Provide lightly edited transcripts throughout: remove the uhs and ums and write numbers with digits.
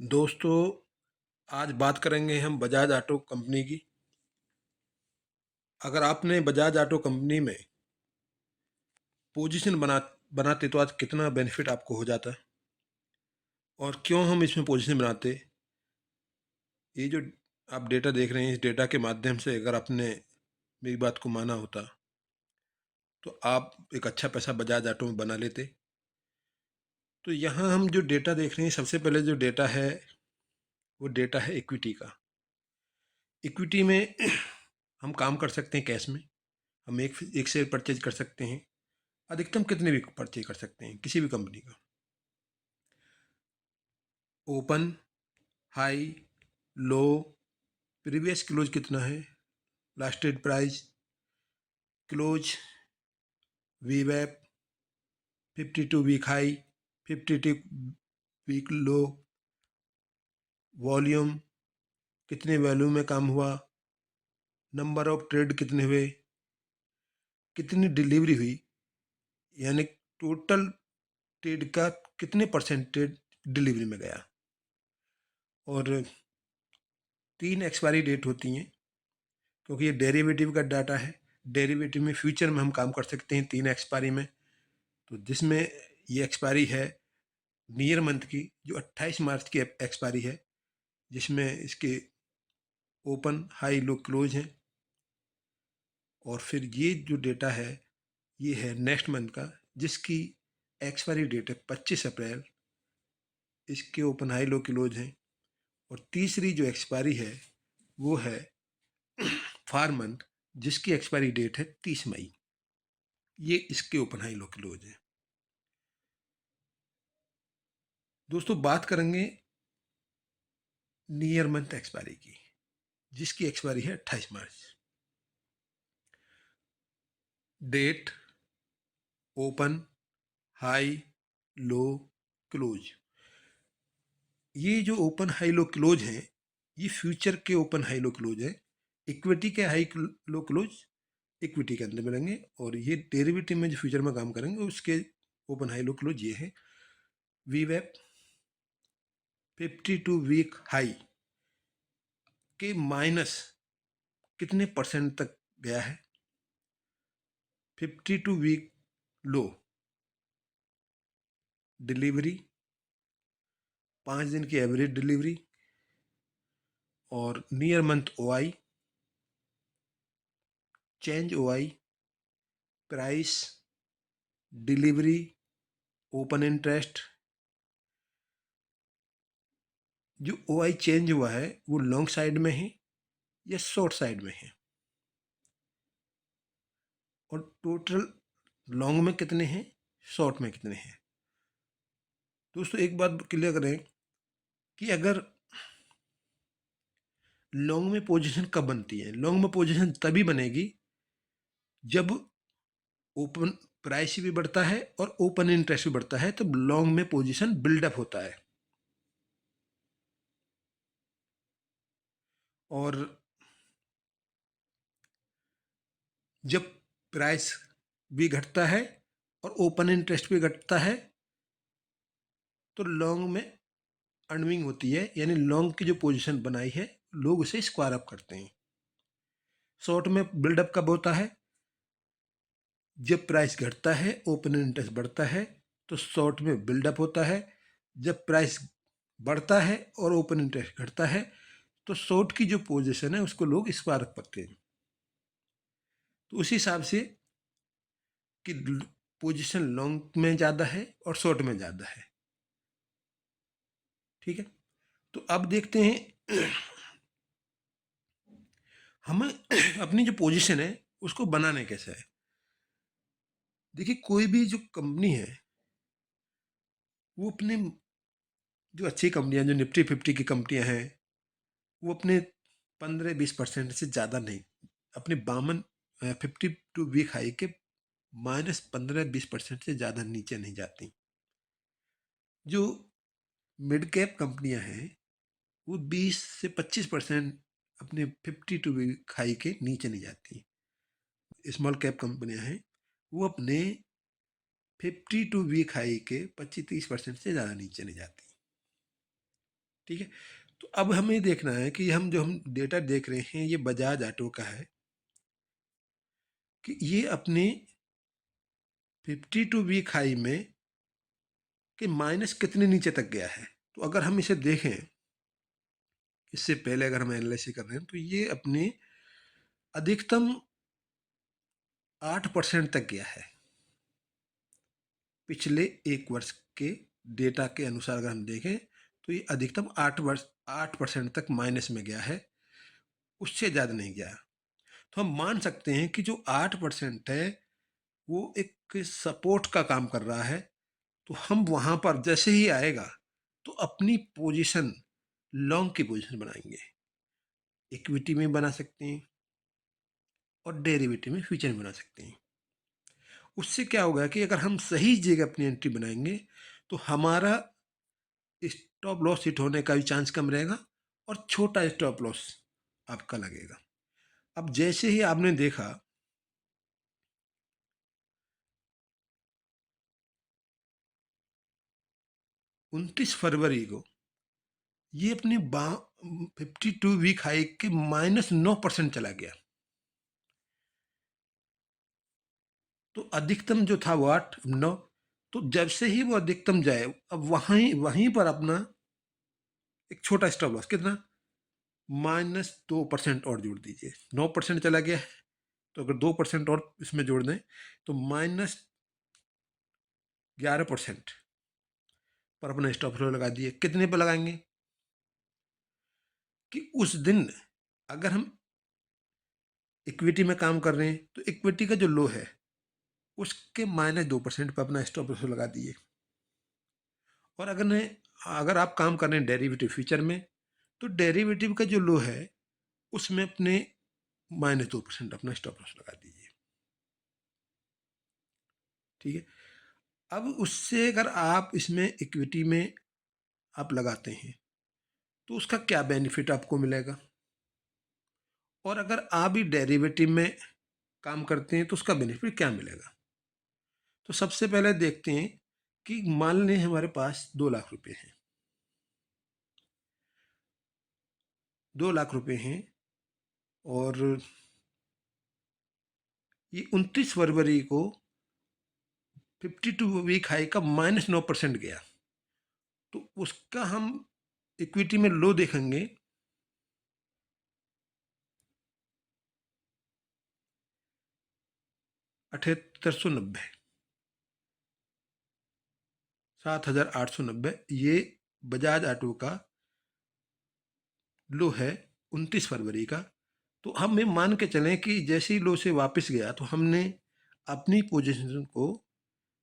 दोस्तों, आज बात करेंगे हम बजाज ऑटो कंपनी की। अगर आपने बजाज ऑटो कंपनी में पोजीशन बनाते तो आज कितना बेनिफिट आपको हो जाता और क्यों हम इसमें पोजीशन बनाते। ये जो आप डेटा देख रहे हैं, इस डेटा के माध्यम से अगर आपने मेरी बात को माना होता तो आप एक अच्छा पैसा बजाज ऑटो में बना लेते। तो यहाँ हम जो डेटा देख रहे हैं, सबसे पहले जो डेटा है वो डेटा है इक्विटी का। इक्विटी में हम काम कर सकते हैं कैश में। हम एक शेयर परचेज कर सकते हैं, अधिकतम कितने भी परचेज कर सकते हैं किसी भी कंपनी का। Open, high, low, previous close कितना है, लास्टेड प्राइस, क्लोज, वीवैप, 52 week high, 52 week low, volume, कितने वैल्यू में काम हुआ, नंबर ऑफ ट्रेड कितने हुए, कितनी डिलीवरी हुई, यानी टोटल ट्रेड का कितने परसेंटेज डिलीवरी में गया। और 3 एक्सपायरी डेट होती हैं, क्योंकि ये डेरिवेटिव का डाटा है। डेरिवेटिव में फ्यूचर में हम काम कर सकते हैं 3 एक्सपायरी में। तो जिसमें ये एक्सपायरी है नियर मंथ की, जो 28 मार्च की एक्सपायरी है, जिसमें इसके ओपन, हाई, लो, क्लोज हैं। और फिर ये जो डेटा है ये है नेक्स्ट मंथ का, जिसकी एक्सपायरी डेट है 25 अप्रैल। इसके ओपन, हाई, लो, क्लोज हैं। और तीसरी जो एक्सपायरी है वो है फार मंथ, जिसकी एक्सपायरी डेट है 30 मई। ये इसके ओपन, हाई, लो, क्लोज है। दोस्तों, बात करेंगे नियर मंथ एक्सपायरी की, जिसकी एक्सपायरी है 28 मार्च। डेट, ओपन, हाई, लो, क्लोज। ये जो ओपन, हाई, लो, क्लोज हैं, ये फ्यूचर के ओपन, हाई, लो, क्लोज है। इक्विटी के हाई, लो, क्लोज इक्विटी के अंदर मिलेंगे, और ये डेरिवेटिव में जो फ्यूचर में काम करेंगे उसके ओपन, हाई, लो, क्लोज ये है। वीवैप 52 वीक हाई के माइनस कितने परसेंट तक गया है, 52 वीक लो, डिलीवरी 5 दिन की एवरेज डिलीवरी, और near month OI, change OI, price, delivery, open interest. जो ओआई चेंज हुआ है वो लॉन्ग साइड में है या शॉर्ट साइड में है, और टोटल लॉन्ग में कितने हैं, शॉर्ट में कितने हैं। दोस्तों, एक बात क्लियर करें कि अगर लॉन्ग में पोजीशन कब बनती है, लॉन्ग में पोजीशन तभी बनेगी जब ओपन प्राइस भी बढ़ता है और ओपन इंटरेस्ट भी बढ़ता है, तो लॉन्ग में पोजीशन बिल्डअप होता है। और जब प्राइस भी घटता है और ओपन इंटरेस्ट भी घटता है, तो लॉन्ग में अर्निंग होती है, यानी लॉन्ग की जो पोजीशन बनाई है लोग उसे स्क्वायर अप करते हैं। शॉर्ट में बिल्डअप कब होता है, जब प्राइस घटता है, ओपन इंटरेस्ट बढ़ता है, तो शॉर्ट में बिल्डअप होता है। जब प्राइस बढ़ता है और ओपन इंटरेस्ट घटता है, तो शॉर्ट की जो पोजीशन है उसको लोग स्क्वायर अप करते हैं। तो उस हिसाब से कि पोजीशन लॉन्ग में ज़्यादा है और शॉर्ट में ज़्यादा है। ठीक है, तो अब देखते हैं हमें अपनी जो पोजीशन है उसको बनाने कैसे है। देखिए, कोई भी जो कंपनी है वो अपने, जो अच्छी कंपनियां, जो निफ्टी 50 की कंपनियां हैं, वो अपने 15-20% से ज़्यादा नहीं, अपने 52 वीक हाई के -15-20% से ज़्यादा नीचे नहीं जाती। जो मिड कैप कंपनियां हैं वो 20 से 25% अपने 52 वीक हाई के नीचे नहीं जाती। स्मॉल कैप कंपनियां हैं वो अपने 52 वीक हाई के 25-30% से ज़्यादा नीचे नहीं जाती। ठीक है। तो अब हमें देखना है कि हम डेटा देख रहे हैं ये बजाज ऑटो का है कि ये अपने 52 वीक हाई में कि माइनस कितने नीचे तक गया है। तो अगर हम इसे देखें, इससे पहले अगर हम एनालिसिस कर रहे हैं, तो ये अपने अधिकतम 8% तक गया है पिछले एक वर्ष के डेटा के अनुसार। अगर हम देखें तो ये अधिकतम 8% तक माइनस में गया है, उससे ज़्यादा नहीं गया। तो हम मान सकते हैं कि जो 8% है वो एक सपोर्ट का काम कर रहा है। तो हम वहाँ पर जैसे ही आएगा तो अपनी पोजीशन, लॉन्ग की पोजीशन बनाएंगे। इक्विटी में बना सकते हैं और डेरिवेटिव में, फ्यूचर में बना सकते हैं। उससे क्या होगा कि अगर हम सही जगह अपनी एंट्री बनाएंगे तो हमारा स्टॉप लॉस हिट होने का भी चांस कम रहेगा और छोटा स्टॉप लॉस आपका लगेगा। अब जैसे ही आपने देखा 29 फरवरी को ये अपनी 52 वीक हाई के -9% चला गया। तो अधिकतम जो था वो 8-9। तो जब से ही वो अधिकतम जाए, अब वहीं वहीं पर अपना एक छोटा स्टॉप लॉस कितना, -2% और जोड़ दीजिए। 9% चला गया है, तो अगर 2% और इसमें जोड़ दें तो -11% पर अपना स्टॉप लॉस लगा दिए। कितने पर लगाएंगे कि उस दिन अगर हम इक्विटी में काम कर रहे हैं तो इक्विटी का जो लो है उसके -2% पर अपना स्टॉप लॉस लगा दिए। और अगर आप काम कर रहे हैं डेरिवेटिव फ्यूचर में, तो डेरिवेटिव का जो लो है उसमें अपने -2% अपना स्टॉप लॉस लगा दीजिए। ठीक है। अब उससे अगर आप इसमें इक्विटी में आप लगाते हैं तो उसका क्या बेनिफिट आपको मिलेगा, और अगर आप भी डेरिवेटिव में काम करते हैं तो उसका बेनिफिट क्या मिलेगा। तो सबसे पहले देखते हैं कि मान लें हमारे पास 2 लाख रुपए हैं, 2 लाख रुपए हैं, और ये 29 फरवरी को 52 वीक हाई का -9% गया। तो उसका हम इक्विटी में लो देखेंगे 7890, 7890। ये बजाज ऑटो का लो है 29 फरवरी का। तो हम ये मान के चलें कि जैसे ही लो से वापस गया तो हमने अपनी पोजीशन को,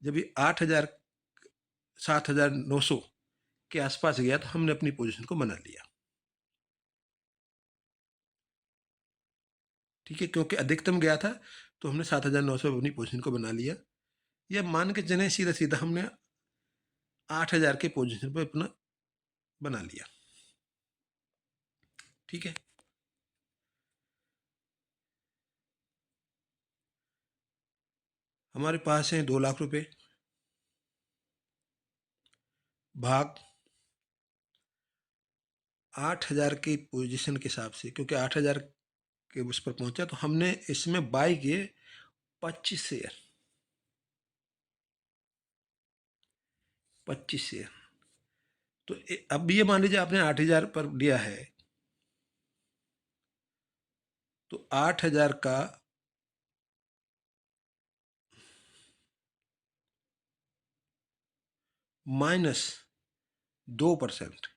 जब ये 8,000 7,900 के आसपास गया तो हमने अपनी पोजीशन को बना लिया। ठीक है, क्योंकि अधिकतम गया था तो हमने 7,900 अपनी पोजीशन को बना लिया। या मान के चलें सीधा सीधा हमने 8,000 के पोजीशन पर अपना बना लिया। ठीक है। हमारे पास हैं 2 लाख रुपए भाग 8,000 की पोजीशन के हिसाब से, क्योंकि 8,000 के उस पर पहुंचा तो हमने इसमें बाई किए 25 शेयर। 25 शेयर। तो अब ये मान लीजिए आपने 8,000 पर लिया है, तो 8,000 का -2%,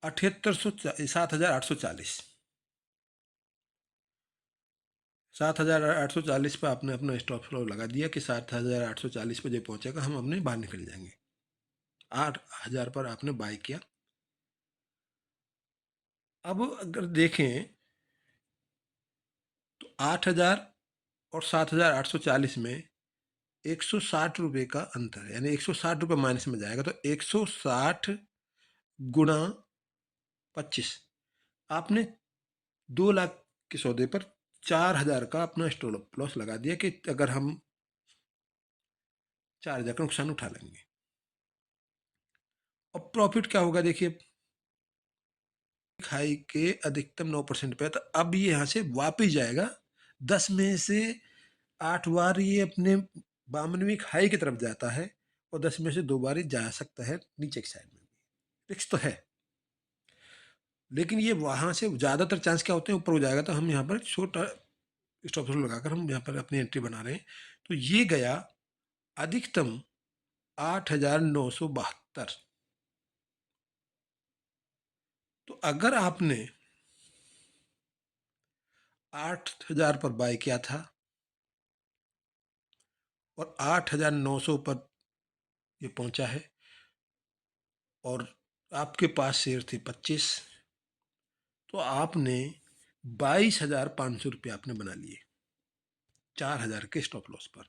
7,840। 7,840 पर आपने अपना स्टॉप लॉस लगा दिया कि 7,840 पर जब पहुंचेगा हम अपने बाहर निकल जाएंगे। 8,000 पर आपने बाई किया। अब अगर देखें तो 8,000 और 7,840 में 160 रुपये का अंतर है, यानी 160 रुपये माइनस में जाएगा। तो 160 गुणा 25, आपने 2 लाख के सौदे पर 4,000 का अपना स्टॉप लॉस लगा दिया कि अगर हम 4,000 का नुकसान उठा लेंगे। अब प्रॉफिट क्या होगा देखिए, हाई के अधिकतम 9% पे है, तो अब ये यहाँ से वापिस जाएगा 10 में से 8 बार ये अपने बामनवीं हाई की तरफ जाता है और 10 में से 2 बार ये जा सकता है नीचे की साइड में भी। रिस्क तो है, लेकिन ये वहाँ से ज़्यादातर चांस क्या होते हैं, ऊपर हो जाएगा तो हम यहाँ पर छोटा स्टॉप लॉस लगाकर हम यहाँ पर अपनी एंट्री बना रहे हैं। तो ये गया अधिकतम 8,972। तो अगर आपने 8,000 पर बाय किया था और 8,900 पर ये पहुंचा है और आपके पास शेयर थे 25, तो आपने 22,500 रुपये आपने बना लिए 4,000 के स्टॉप लॉस पर।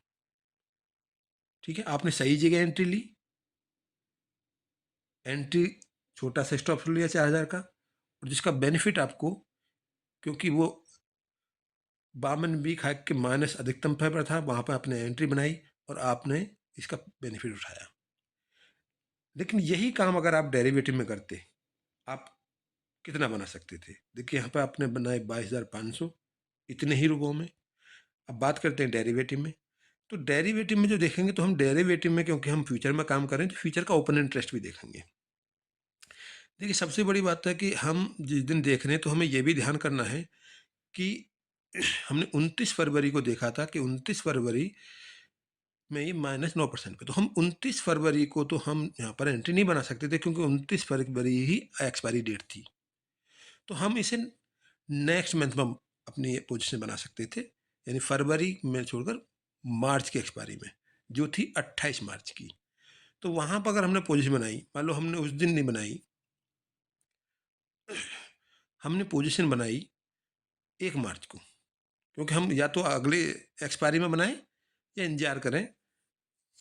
ठीक है, आपने सही जगह एंट्री ली, एंट्री छोटा सा स्टॉप लॉस लिया 4,000 का, और जिसका बेनिफिट आपको, क्योंकि वो 52 वीक हाई के माइनस अधिकतम पर था, वहां पर आपने एंट्री बनाई और आपने इसका बेनिफिट उठाया। लेकिन यही काम अगर आप डेरिवेटिव में करते, आप कितना बना सकते थे? देखिए यहाँ पे आपने बनाए 22,500 इतने ही रुपयों में। अब बात करते हैं डेरिवेटिव में। तो डेरिवेटिव में जो देखेंगे, तो हम डेरिवेटिव में, क्योंकि हम फ्यूचर में काम करें, तो फ्यूचर का ओपन इंटरेस्ट भी देखेंगे। देखिए सबसे बड़ी बात है कि हम जिस दिन देख रहे हैं, तो हमें यह भी ध्यान करना है कि हमने 29 फरवरी को देखा था कि 29 फरवरी में ये -9% पे, तो हम 29 फरवरी को तो हम यहाँ पर एंट्री नहीं बना सकते थे, क्योंकि 29 फरवरी ही एक्सपायरी डेट थी। तो हम इसे नेक्स्ट मंथ में अपनी पोजीशन बना सकते थे, यानी फरवरी में छोड़कर मार्च की एक्सपायरी में, जो थी 28 मार्च की। तो वहाँ पर अगर हमने पोजीशन बनाई, मान लो हमने उस दिन नहीं बनाई, हमने पोजीशन बनाई 1 मार्च को, क्योंकि हम या तो अगले एक्सपायरी में बनाएं या इंतजार करें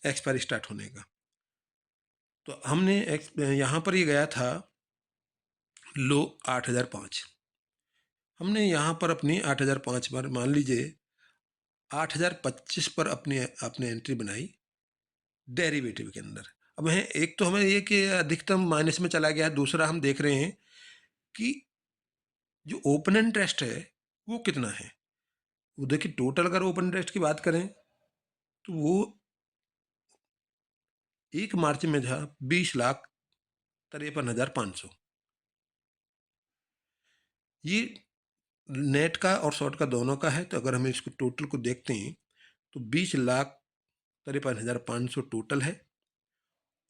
एक्सपायरी स्टार्ट होने का। तो हमने यहाँ पर ये गया था लो 8,005, हमने यहाँ पर अपनी 8,005 पर मान लीजिए 8,025 पर अपनी आपने एंट्री बनाई डेरिवेटिव के अंदर। अब है एक तो हमें ये कि अधिकतम माइनस में चला गया, दूसरा हम देख रहे हैं कि जो ओपन इंटरेस्ट है वो कितना है। वो देखिए टोटल अगर ओपन इंटरेस्ट की बात करें तो वो 1 मार्च में था 20,53,500। ये नेट का और शॉर्ट का दोनों का है। तो अगर हम इसको टोटल को देखते हैं तो 20,53,500 टोटल है,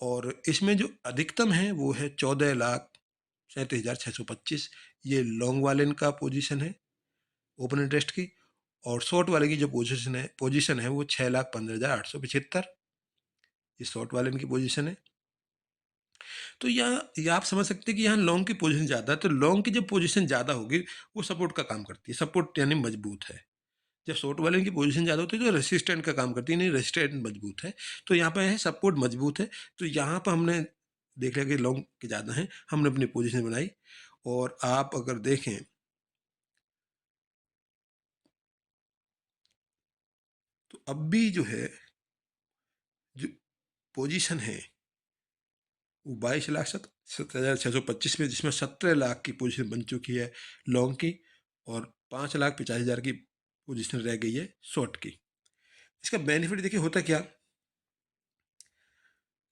और इसमें जो अधिकतम है वो है 14,37,625। ये लॉन्ग वाले का पोजीशन है ओपन इंटरेस्ट की, और शॉर्ट वाले की जो पोजीशन है वो 6,15,875। ये शॉर्ट वाले की पोजीशन है। तो यहाँ ये आप समझ सकते हैं कि यहाँ लॉन्ग की पोजीशन ज़्यादा है, तो लॉन्ग की जब पोजीशन ज़्यादा होगी वो सपोर्ट का काम करती है, सपोर्ट यानी मजबूत है। जब शॉर्ट वाले की पोजीशन ज़्यादा होती है तो रेसिस्टेंट का काम करती है, नहीं रेसिस्टेंट मजबूत है। तो यहाँ पे है सपोर्ट मजबूत है। तो यहाँ पर हमने देख लिया कि लॉन्ग के ज़्यादा हैं, हमने अपनी पोजीशन बनाई। और आप अगर देखें तो अब भी जो है जो पोजीशन है वो 22,70,625 में, जिसमें 17 लाख की पोजीशन बन चुकी है लॉन्ग की, और 5,85,000 की पोजीशन रह गई है शॉर्ट की। इसका बेनिफिट देखिए होता क्या,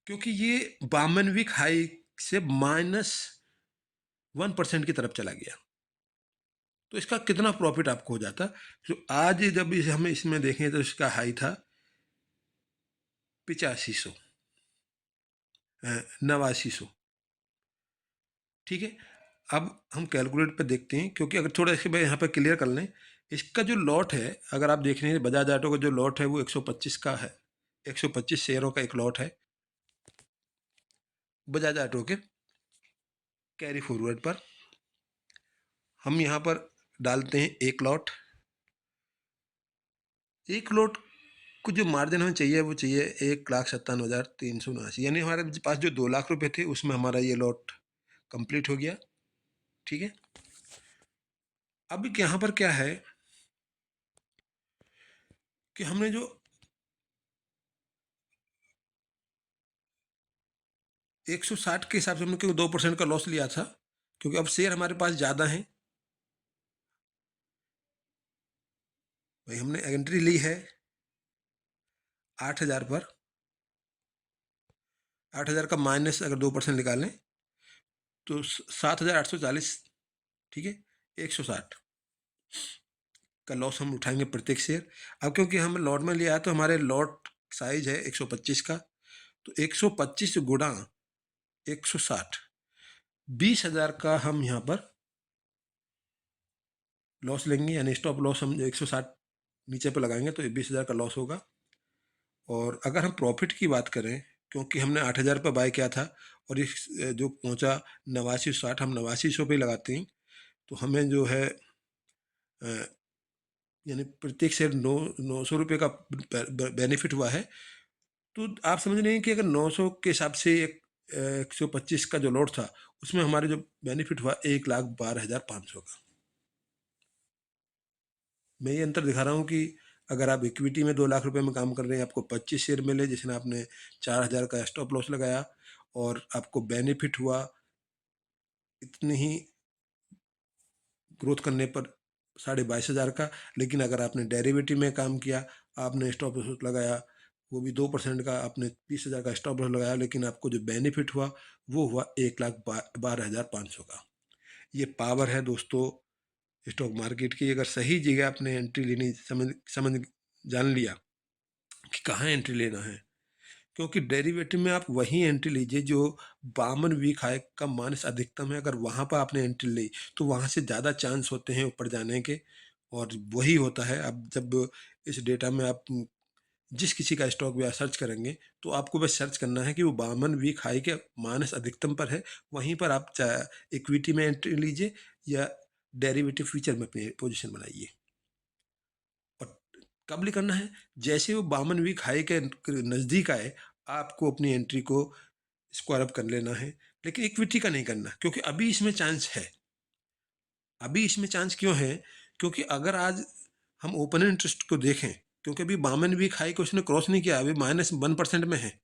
क्योंकि ये 52 वीक हाई से -1% की तरफ चला गया, तो इसका कितना प्रॉफिट आपको हो जाता। तो आज जब इसे हम इसमें देखें तो इसका हाई था 8500, 8900। ठीक है, अब हम कैलकुलेट पे देखते हैं, क्योंकि अगर थोड़ा इसके यहाँ पे क्लियर कर लें, इसका जो लॉट है, अगर आप देख रहे हैं बजाज ऑटो का जो लॉट है वो 125 का है, 125 शेयरों का एक लॉट है बजाज ऑटो के कैरी फॉरवर्ड पर। हम यहाँ पर डालते हैं एक लॉट को जो मार्जिन हमें चाहिए वो चाहिए 1,57,379, यानी हमारे पास जो 2 लाख रुपए थे उसमें हमारा ये लॉट कंप्लीट हो गया। ठीक है, अब यहाँ पर क्या है कि हमने जो 160 के हिसाब से हमने क्योंकि 2% का लॉस लिया था, क्योंकि अब शेयर हमारे पास ज़्यादा हैं। भाई हमने एंट्री ली है 8,000 पर। 8,000 का माइनस अगर 2% निकालें तो 7,840, ठीक है, 160 का लॉस हम उठाएंगे प्रत्येक शेयर। अब क्योंकि हम लॉट में लिया है तो हमारे लॉट साइज है 125 का, तो 125 गुणा 160, 20,000 का हम यहाँ पर लॉस लेंगे, यानी स्टॉप लॉस हम 160 नीचे पर लगाएंगे तो 20,000 का लॉस होगा। और अगर हम प्रॉफिट की बात करें, क्योंकि हमने 8,000 पर बाय किया था और इस जो पहुंचा 8960, हम 8900 पे लगाते हैं, तो हमें जो है यानी प्रत्येक शेयर 900 रुपये का बेनिफिट हुआ है। तो आप समझ रहे हैं कि अगर 900 के हिसाब से 125 का जो लॉट था, उसमें हमारे जो बेनिफिट हुआ 1,12,500 का। मैं ये अंतर दिखा रहा हूँ कि अगर आप इक्विटी में 2 लाख रुपए में काम कर रहे हैं, आपको 25 शेयर मिले जिसमें आपने 4,000 का स्टॉप लॉस लगाया और आपको बेनिफिट हुआ इतनी ही ग्रोथ करने पर 22,500 का। लेकिन अगर आपने डेरिवेटिव में काम किया, आपने स्टॉप लॉस लगाया, वो भी 2% का, आपने 30,000 का स्टॉप लॉस लगाया, लेकिन आपको जो बेनिफिट हुआ वो हुआ 1,12,500 का। ये पावर है दोस्तों स्टॉक मार्केट की। अगर सही जगह आपने एंट्री लेनी समझ जान लिया कि कहाँ एंट्री लेना है, क्योंकि डेरिवेटिव में आप वही एंट्री लीजिए जो 52 वीक हाई का माइनस अधिकतम है। अगर वहाँ पर आपने एंट्री ली तो वहाँ से ज़्यादा चांस होते हैं ऊपर जाने के, और वही होता है। अब जब इस डेटा में आप जिस किसी का स्टॉक भी सर्च करेंगे तो आपको बस सर्च करना है कि वो 52 वीक हाई के माइनस अधिकतम पर है, वहीं पर आप चाहे इक्विटी में एंट्री लीजिए या डेरिवेटिव फ्यूचर में अपनी पोजीशन बनाइए। और कब करना है, जैसे वो 52 वीक हाई के नज़दीक आए आपको अपनी एंट्री को स्क्वायर अप कर लेना है, लेकिन इक्विटी का नहीं करना, क्योंकि अभी इसमें चांस है। अभी इसमें चांस क्यों है, क्योंकि अगर आज हम ओपन इंटरेस्ट को देखें, क्योंकि अभी 52 वीक हाई को उसने क्रॉस नहीं किया, अभी -1% में है।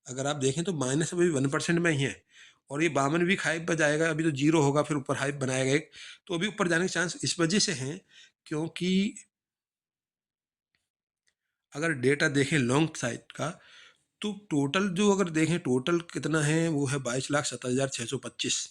अगर आप देखें तो माइनस अभी 1% में ही है, और ये 52 वीक हाई पर जाएगा, अभी तो जीरो होगा, फिर ऊपर हाई बनाएगा एक, तो अभी ऊपर जाने के चांस इस वजह से हैं क्योंकि अगर डेटा देखें लॉन्ग साइड का, तो टोटल जो अगर देखें टोटल कितना है, वो है 22,70,625।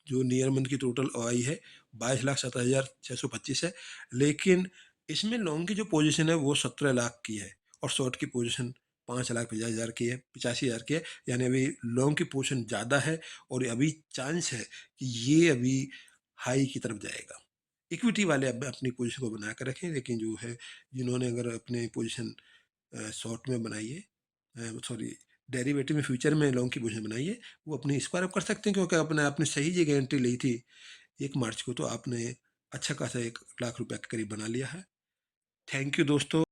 जो नियर मंथ की टोटल आई है 22,70,625 है। लेकिन इसमें लॉन्ग की जो पोजीशन है वो 17 लाख की है और शॉर्ट की पोजीशन 5,50,000 की है, 85,000 की है। यानी अभी लॉन्ग की पोजीशन ज़्यादा है और अभी चांस है कि ये अभी हाई की तरफ जाएगा। इक्विटी वाले अब अपनी पोजीशन को बना कर रखें, लेकिन जो है जिन्होंने अगर अपनी पोजीशन शॉर्ट में बनाई है, सॉरी डेरिवेटिव में फ्यूचर में लॉन्ग की पोजीशन बनाई है, वो अपनी स्क्वायर अप कर सकते हैं, क्योंकि अपने आपने सही जगह एंट्री ली थी 1 मार्च को, तो आपने अच्छा खासा 1 लाख रुपए के करीब बना लिया है। थैंक यू दोस्तों।